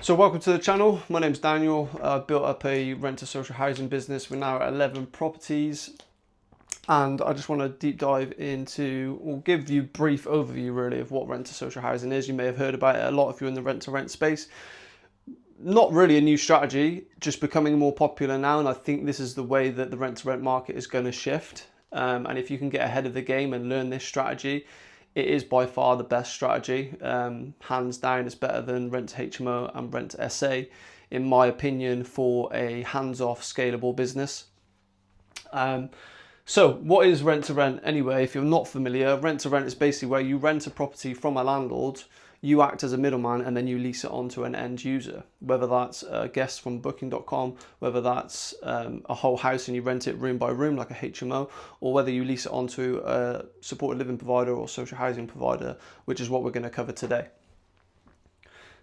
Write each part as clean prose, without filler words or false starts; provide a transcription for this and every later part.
So welcome to the channel. My name's Daniel. I built up a rent to social housing business. We're now at 11 properties, and I just want to deep dive into, or give you a brief overview really of what rent to social housing is. You may have heard about it a lot if you're in the rent to rent space. Not really a new strategy, just becoming more popular now, and I think this is the way that the rent to rent market is going to shift. And if you can get ahead of the game and learn this strategy, it is by far the best strategy. Hands down, it's better than rent to HMO and rent to SA, in my opinion, for a hands-off scalable business. So what is rent to rent anyway? If you're not familiar, rent to rent is basically where you rent a property from a landlord, you act as a middleman, and then you lease it on to an end user, whether that's a guest from booking.com, whether that's a whole house and you rent it room by room like a HMO, or whether you lease it onto a supported living provider or social housing provider, which is what we're going to cover today.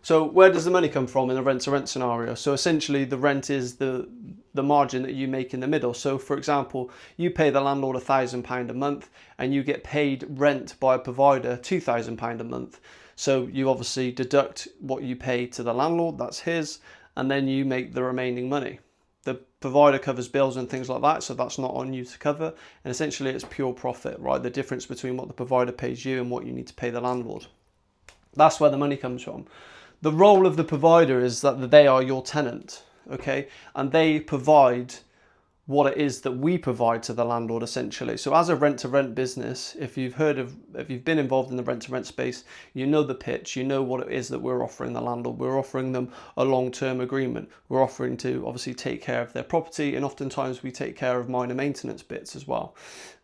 So where does the money come from in a rent to rent scenario? So essentially the rent is the margin that you make in the middle. So for example, you pay the landlord £1,000 a month and you get paid rent by a provider £2,000 a month. So you obviously deduct what you pay to the landlord, that's his, and then you make the remaining money. The provider covers bills and things like that, so that's not on you to cover. And essentially it's pure profit, right? The difference between what the provider pays you and what you need to pay the landlord. That's where the money comes from. The role of the provider is that they are your tenant, okay? And they provide what it is that we provide to the landlord essentially. So as a rent to rent business, if you've been involved in the rent to rent space, you know the pitch, you know what it is that we're offering the landlord. We're offering them a long-term agreement. We're offering to obviously take care of their property, and oftentimes we take care of minor maintenance bits as well.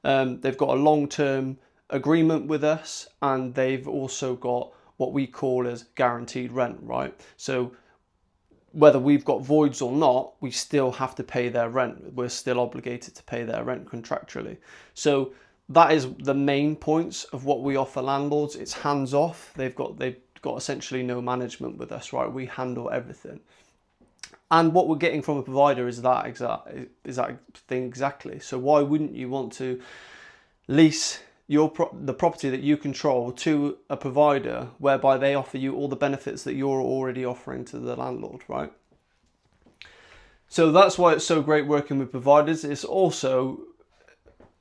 They've got a long-term agreement with us, and they've also got what we call as guaranteed rent, right? So whether we've got voids or not, we still have to pay their rent. We're still obligated to pay their rent contractually. So that is the main points of what we offer landlords. It's hands off. They've got essentially no management with us, right? We handle everything. And what we're getting from a provider is that thing exactly. So why wouldn't you want to lease the property that you control to a provider whereby they offer you all the benefits that you're already offering to the landlord, right? So that's why it's so great working with providers. It's also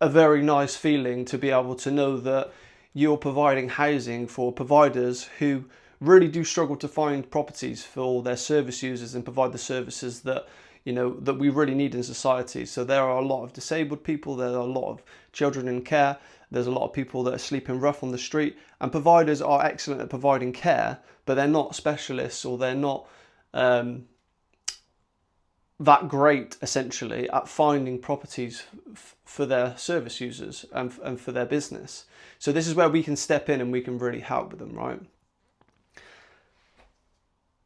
a very nice feeling to be able to know that you're providing housing for providers who really do struggle to find properties for their service users and provide the services that that we really need in society. So there are a lot of disabled people, there are a lot of children in care, there's a lot of people that are sleeping rough on the street, and providers are excellent at providing care, but they're not specialists, or they're not that great essentially at finding properties for their service users and for their business. So this is where we can step in and we can really help with them, right?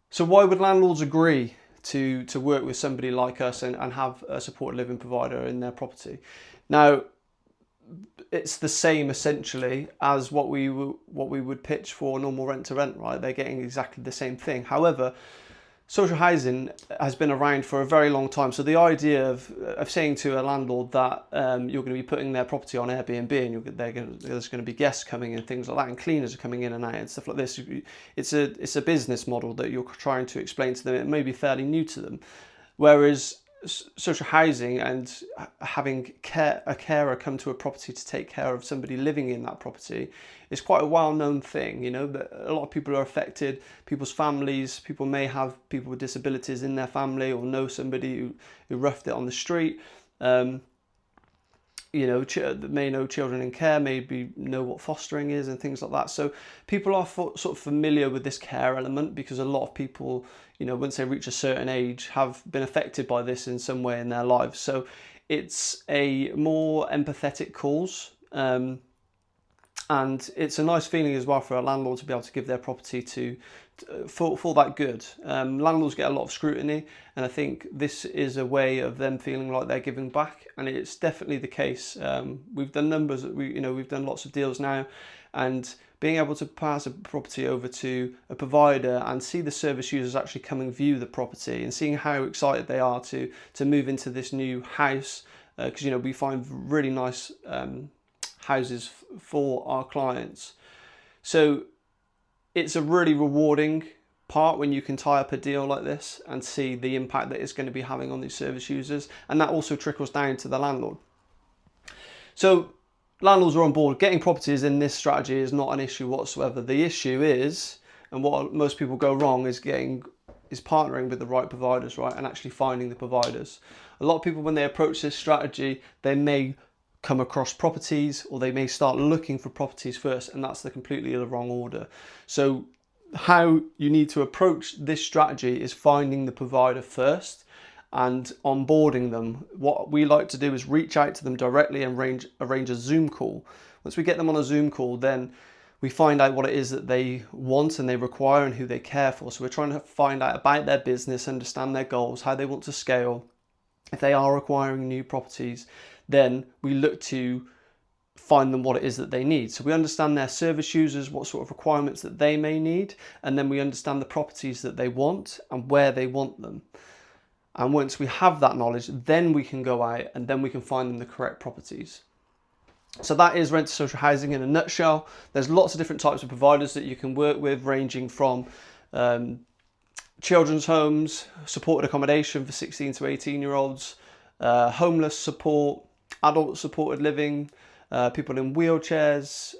So why would landlords agree to work with somebody like us and have a supported living provider in their property? Now, it's the same essentially as what we would pitch for normal rent to rent, right? They're getting exactly the same thing. However, social housing has been around for a very long time. So the idea of saying to a landlord that you're going to be putting their property on Airbnb and there's going to be guests coming and things like that, and cleaners are coming in and out and stuff like this, it's a business model that you're trying to explain to them. It may be fairly new to them. Whereas social housing and having a carer come to a property to take care of somebody living in that property is quite a well-known thing, that a lot of people are affected, people's families, people may have people with disabilities in their family, or know somebody who roughed it on the street. May know children in care, maybe know what fostering is and things like that. So people are sort of familiar with this care element, because a lot of people, once they reach a certain age, have been affected by this in some way in their lives. So it's a more empathetic cause. And it's a nice feeling as well for a landlord to be able to give their property for that good. Landlords get a lot of scrutiny, and I think this is a way of them feeling like they're giving back, and it's definitely the case. We've done numbers, we've done lots of deals now, and being able to pass a property over to a provider and see the service users actually come and view the property, and seeing how excited they are to move into this new house, because we find really nice houses for our clients. So it's a really rewarding part when you can tie up a deal like this and see the impact that it's going to be having on these service users, and that also trickles down to the landlord. So landlords are on board. Getting properties in this strategy is not an issue whatsoever. The issue is, and what most people go wrong, is partnering with the right providers, right, and actually finding the providers. A lot of people, when they approach this strategy, they may come across properties, or they may start looking for properties first, and that's completely the wrong order. So how you need to approach this strategy is finding the provider first and onboarding them. What we like to do is reach out to them directly and arrange a Zoom call. Once we get them on a Zoom call, then we find out what it is that they want and they require and who they care for. So we're trying to find out about their business, understand their goals, how they want to scale. If they are acquiring new properties, then we look to find them what it is that they need. So we understand their service users, what sort of requirements that they may need, and then we understand the properties that they want and where they want them. And once we have that knowledge, then we can go out and then we can find them the correct properties. So that is Rent to Social Housing in a nutshell. There's lots of different types of providers that you can work with, ranging from children's homes, supported accommodation for 16 to 18-year-olds, homeless support, adult supported living, people in wheelchairs,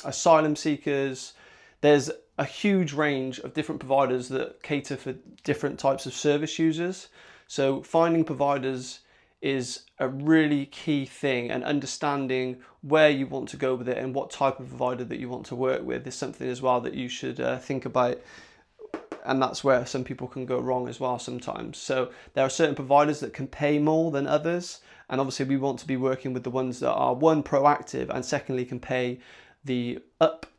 asylum seekers. There's a huge range of different providers that cater for different types of service users. So finding providers is a really key thing, and understanding where you want to go with it and what type of provider that you want to work with is something as well that you should think about. And that's where some people can go wrong as well sometimes. So there are certain providers that can pay more than others, and obviously we want to be working with the ones that are, one, proactive, and secondly can pay the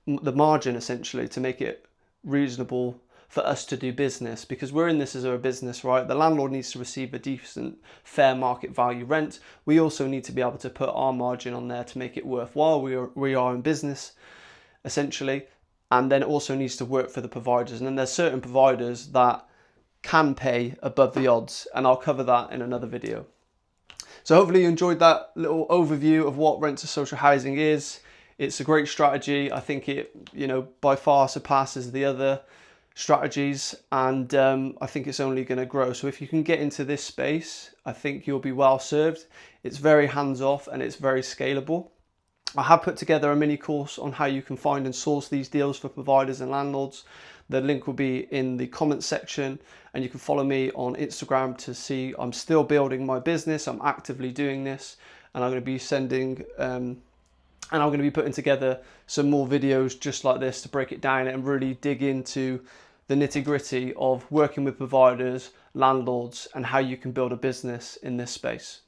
margin essentially to make it reasonable for us to do business, because we're in this as a business, right? The landlord needs to receive a decent, fair market value rent. We also need to be able to put our margin on there to make it worthwhile. We are in business essentially, and then it also needs to work for the providers. And then there's certain providers that can pay above the odds, and I'll cover that in another video. So hopefully you enjoyed that little overview of what Rent to Social Housing is. It's a great strategy. I think it, by far surpasses the other strategies, and I think it's only going to grow. So if you can get into this space, I think you'll be well served. It's very hands-off and it's very scalable. I have put together a mini course on how you can find and source these deals for providers and landlords. The link will be in the comments section, and you can follow me on Instagram to see I'm still building my business. I'm actively doing this, and I'm going to be sending and I'm going to be putting together some more videos just like this to break it down and really dig into the nitty-gritty of working with providers, landlords, and how you can build a business in this space.